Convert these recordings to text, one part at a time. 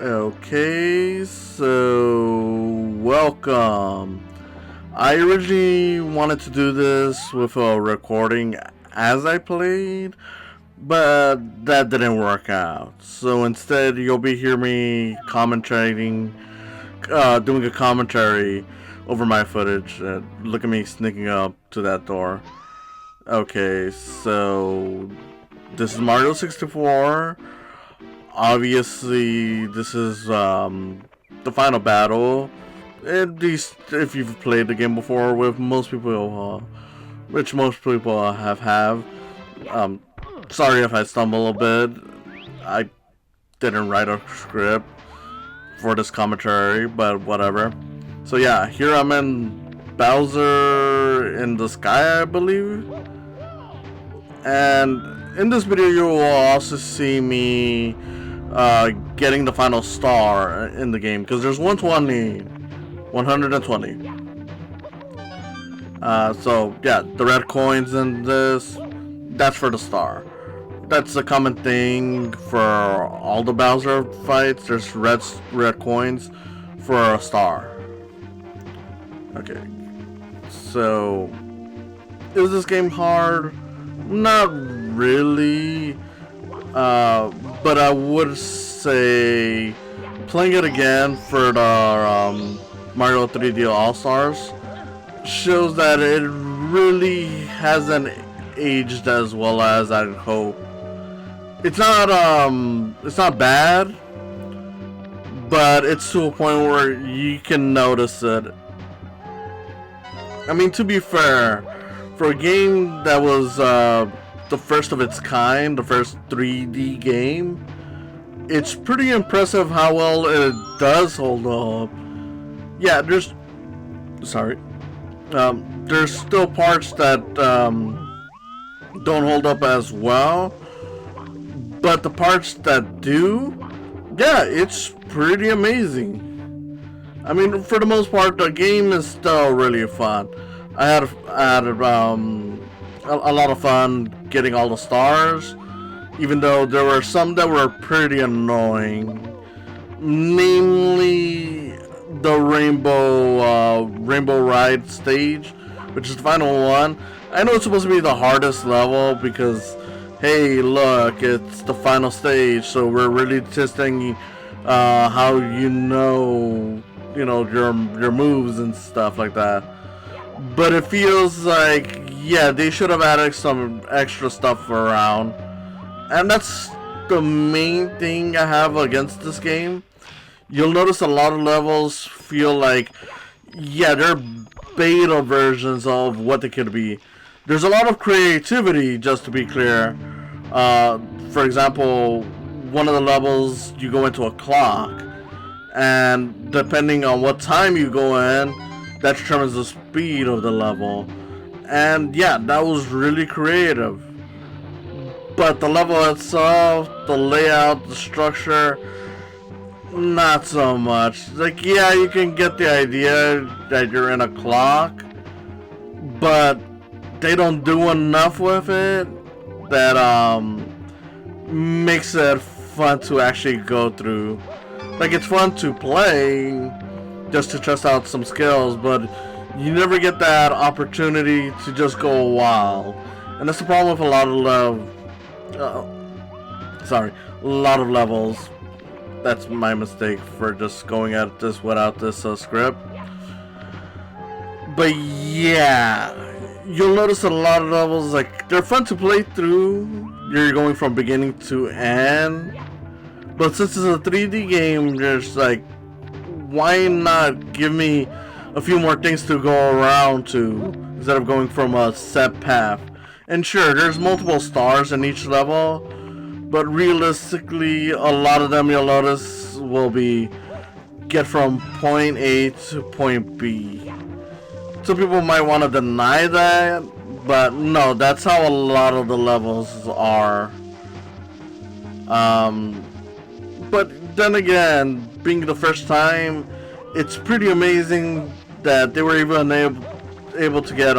Okay, so welcome. I originally wanted to do this with a recording as I played, but that didn't work out. So instead, you'll be hearing me commentating, doing a commentary over my footage. Look at me sneaking up to that door. Okay, so this is Mario 64. Obviously, this is the final battle. At least if you've played the game before, with most people, which most people have. Sorry if I stumble a bit. I didn't write a script for this commentary, but whatever. So yeah, here I'm in Bowser in the sky, I believe. And in this video, you will also see me getting the final star in the game, because there's 120. So yeah, the red coins in this, that's for the star. That's a common thing for all the Bowser fights. There's red coins for a star. Okay, so is this game hard? Not really, but I would say playing it again for the Mario 3D All-Stars shows that it really hasn't aged as well as I'd hope. It's not bad, but it's to a point where you can notice it. I mean, to be fair, for a game that was the first of its kind, the first 3D game, it's pretty impressive how well it does hold up. Yeah, there's still parts that don't hold up as well, but the parts that do, yeah, it's pretty amazing. I mean, for the most part, the game is still really fun. I had a lot of fun getting all the stars, even though there were some that were pretty annoying. Namely, the Rainbow Ride stage, which is the final one. I know it's supposed to be the hardest level because, hey, look, it's the final stage, so we're really testing how your moves and stuff like that. But it feels like, yeah, they should have added some extra stuff around. And that's the main thing I have against this game. You'll notice a lot of levels feel like, yeah, they're beta versions of what they could be. There's a lot of creativity, just to be clear. For example, one of the levels, you go into a clock. And depending on what time you go in, that determines the speed of the level. And yeah, that was really creative. But the level itself, the layout, the structure, not so much. Like, yeah, you can get the idea that you're in a clock, but they don't do enough with it that makes it fun to actually go through. Like, it's fun to play just to test out some skills, but you never get that opportunity to just go wild. And that's the problem with a lot of levels. That's my mistake for just going at this without this script. But yeah, you'll notice a lot of levels, like, they're fun to play through. You're going from beginning to end. But since it's a 3D game, there's like, why not give me a few more things to go around to instead of going from a set path? And sure, there's multiple stars in each level, but realistically, a lot of them you'll notice will be get from point A to point B. Some people might want to deny that, but no, that's how a lot of the levels are. But then again, being the first time, it's pretty amazing that they were even able to get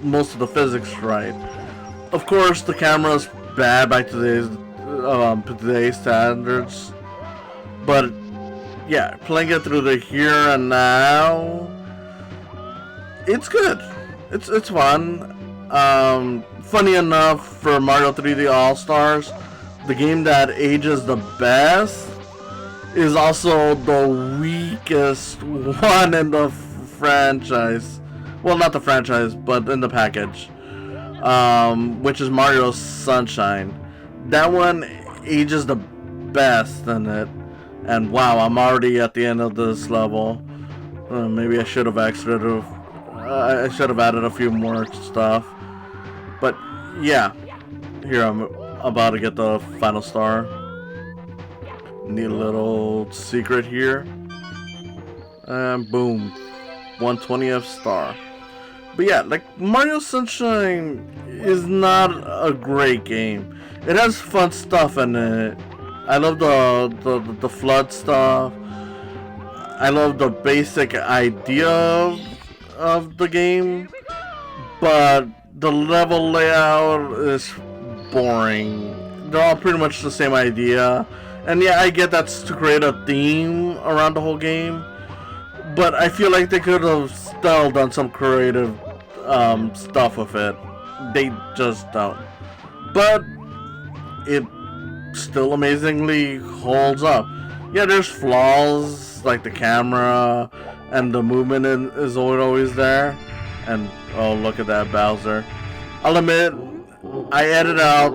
most of the physics right. Of course, the camera's bad by today's standards, but yeah, playing it through the here and now, it's good. It's fun. Funny enough, for Mario 3D All Stars, the game that ages the best is also the weakest one in the franchise. Well, not the franchise, but in the package. Which is Mario Sunshine. That one ages the best in it. And wow, I'm already at the end of this level. Maybe I should have I should have added a few more stuff. But yeah, here I'm about to get the final star. Neat little secret here. And boom, 120th star. But yeah, like Mario Sunshine is not a great game. It has fun stuff in it. I love the flood stuff. I love the basic idea of the game, but the level layout is boring. They're all pretty much the same idea. And yeah, I get that's to create a theme around the whole game, but I feel like they could have still done some creative stuff with it. They just don't. But it still amazingly holds up. Yeah, there's flaws like the camera and the movement is always there. And oh, look at that Bowser. I'll admit, I edited out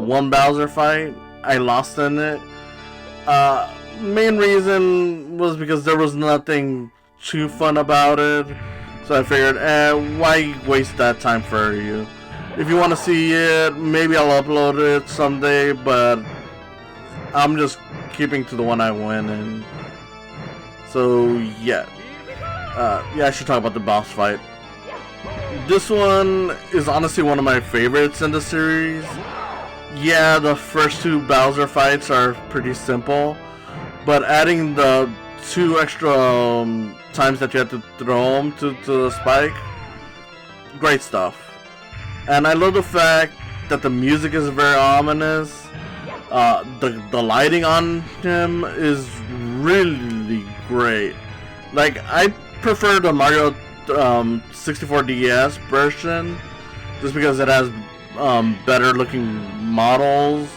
one Bowser fight. I lost in it. Main reason was because there was nothing too fun about it. So I figured, why waste that time for you? If you want to see it, maybe I'll upload it someday, but I'm just keeping to the one I win in. So yeah. Yeah, I should talk about the boss fight. This one is honestly one of my favorites in the series. Yeah, the first two Bowser fights are pretty simple, but adding the two extra times that you have to throw them to the spike, great stuff. And I love the fact that the music is very ominous. The lighting on him is really great. Like, I prefer the Mario 64 DS version just because it has better looking models,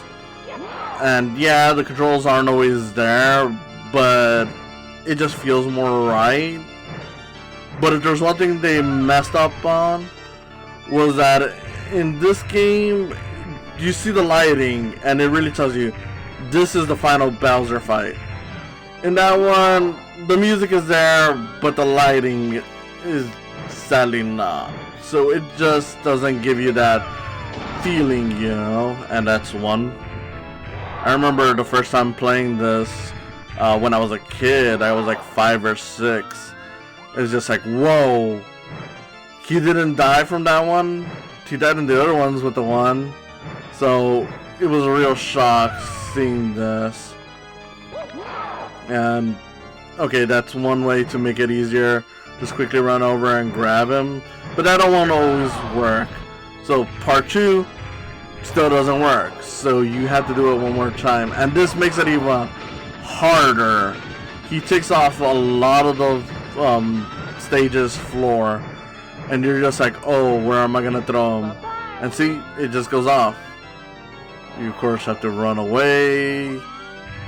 and yeah, the controls aren't always there, but it just feels more right. But if there's one thing they messed up on, was that in this game you see the lighting and it really tells you this is the final Bowser fight. In that one, the music is there, but the lighting is sadly not. So it just doesn't give you that feeling, you know, and that's one. I remember the first time playing this when I was a kid. I was like 5 or 6. It was just like, whoa, he didn't die from that one. He died in the other ones with the one. So it was a real shock seeing this. And okay, that's one way to make it easier. Just quickly run over and grab him. But that won't always work. So part 2 still doesn't work. So you have to do it one more time. And this makes it even harder. He takes off a lot of the stage's floor. And you're just like, oh, where am I going to throw him? And see, it just goes off. You, of course, have to run away.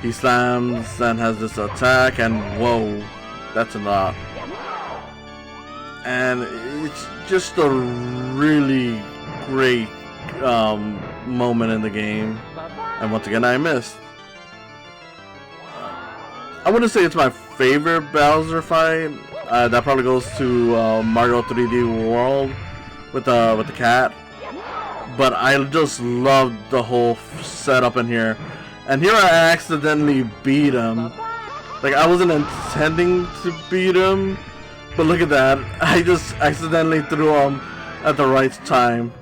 He slams and has this attack. And whoa, that's a lot. And it's just a really great moment in the game. And once again, I missed. I wouldn't say it's my favorite Bowser fight. That probably goes to Mario 3D World with the cat. But I just love the whole setup in here. And here I accidentally beat him. Like, I wasn't intending to beat him. But look at that. I just accidentally threw him at the right time.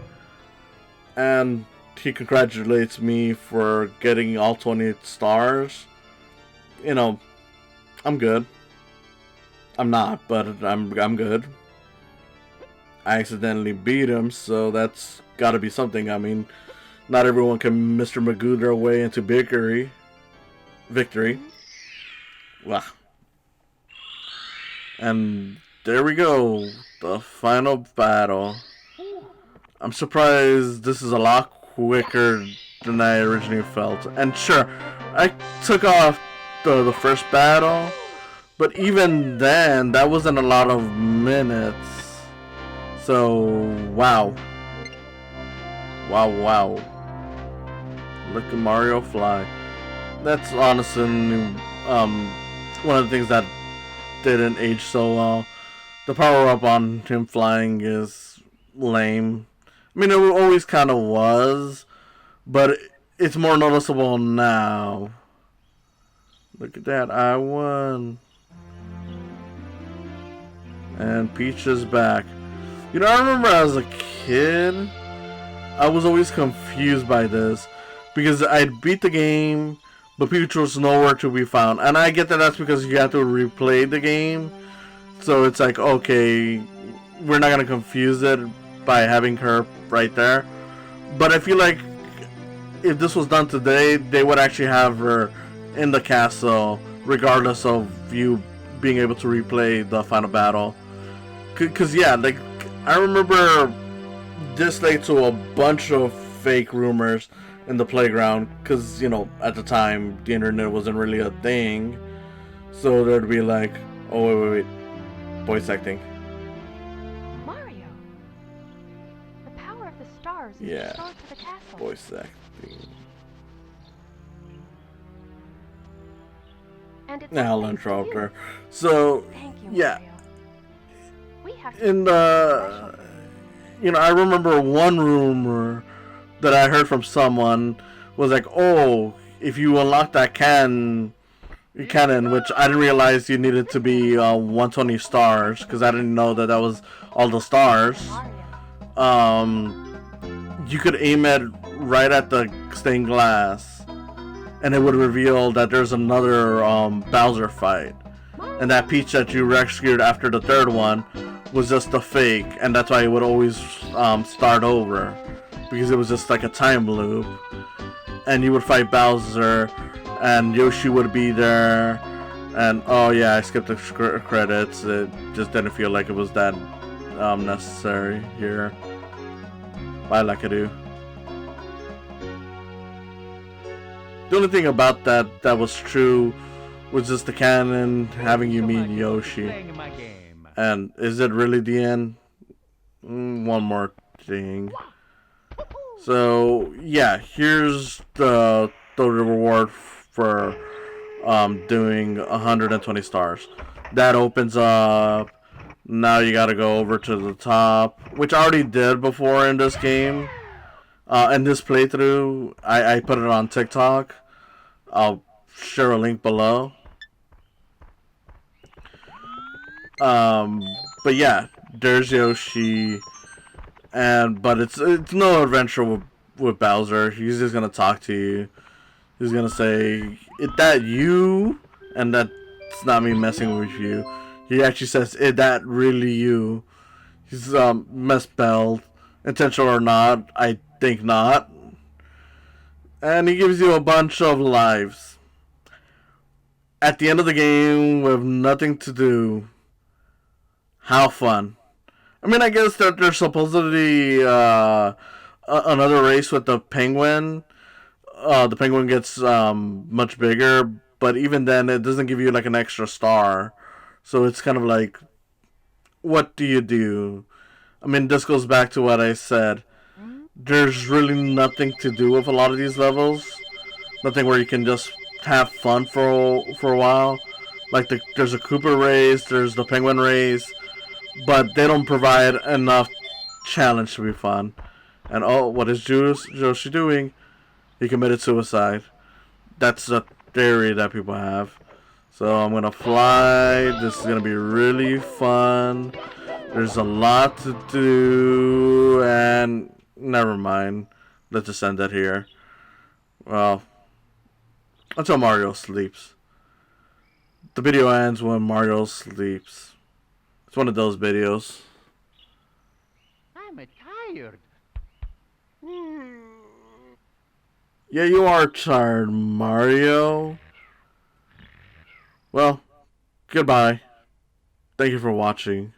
And he congratulates me for getting all 20 stars. You know, I'm good. I'm not, but I'm good. I accidentally beat him, so that's gotta be something. I mean, not everyone can Mr. Magoo their way into victory. Wow. And there we go. The final battle. I'm surprised this is a lot quicker than I originally felt. And sure, I took off the first battle, but even then, that wasn't a lot of minutes. So, wow. Wow, wow. Look at Mario fly. That's honestly one of the things that didn't age so well. The power up on him flying is lame. I mean, it always kind of was, but it's more noticeable now. Look at that, I won. And Peach is back. You know, I remember as a kid, I was always confused by this because I'd beat the game, but Peach was nowhere to be found. And I get that that's because you have to replay the game. So it's like, okay, we're not going to confuse it by having her right there. But I feel like if this was done today, they would actually have her in the castle, regardless of you being able to replay the final battle. Because, yeah, like, I remember this led to a bunch of fake rumors in the playground. Because, you know, at the time, the internet wasn't really a thing. So there'd be like, oh, wait. Voice acting. Mario! The power of the stars is restored to the castle. Voice acting. And it's I'll interrupt her. So, thank you, yeah. Mario. We have to In the, you know, I remember one rumor that I heard from someone was like, oh, if you unlock that cannon, which I didn't realize you needed to be 120 stars, because I didn't know that was all the stars. You could aim it right at the stained glass, and it would reveal that there's another Bowser fight, and that Peach that you rescued after the third one was just a fake, and that's why it would always start over, because it was just like a time loop, and you would fight Bowser, and Yoshi would be there, and oh yeah, I skipped the credits. It just didn't feel like it was that necessary here. Bye, Lakadu. The only thing about that was true was just the canon having you meet Yoshi. And is it really the end? One more thing. So yeah, here's the reward for doing 120 stars. That opens up. Now you gotta go over to the top, which I already did before in this game. In this playthrough, I put it on TikTok. I'll share a link below. But yeah, there's Yoshi, but it's no adventure with Bowser. He's just gonna talk to you. He's gonna say, "Is that you?" And that's not me messing with you. He actually says, "Is that really you?" He's misspelled, intentional or not. I think not. And he gives you a bunch of lives. At the end of the game, with nothing to do. How fun. I mean, I guess that there's supposedly another race with the penguin. The penguin gets much bigger, but even then, it doesn't give you like an extra star. So it's kind of like, what do you do? I mean, this goes back to what I said. There's really nothing to do with a lot of these levels. Nothing where you can just have fun for a while. Like there's a Koopa race, there's the penguin race, but they don't provide enough challenge to be fun. And oh, what is Yoshi doing? He committed suicide. That's a theory that people have. So I'm gonna fly. This is gonna be really fun. There's a lot to do, and never mind. Let's just end it here. Well, until Mario sleeps. The video ends when Mario sleeps. It's one of those videos. I'm tired. Yeah, you are tired, Mario. Well, goodbye. Thank you for watching.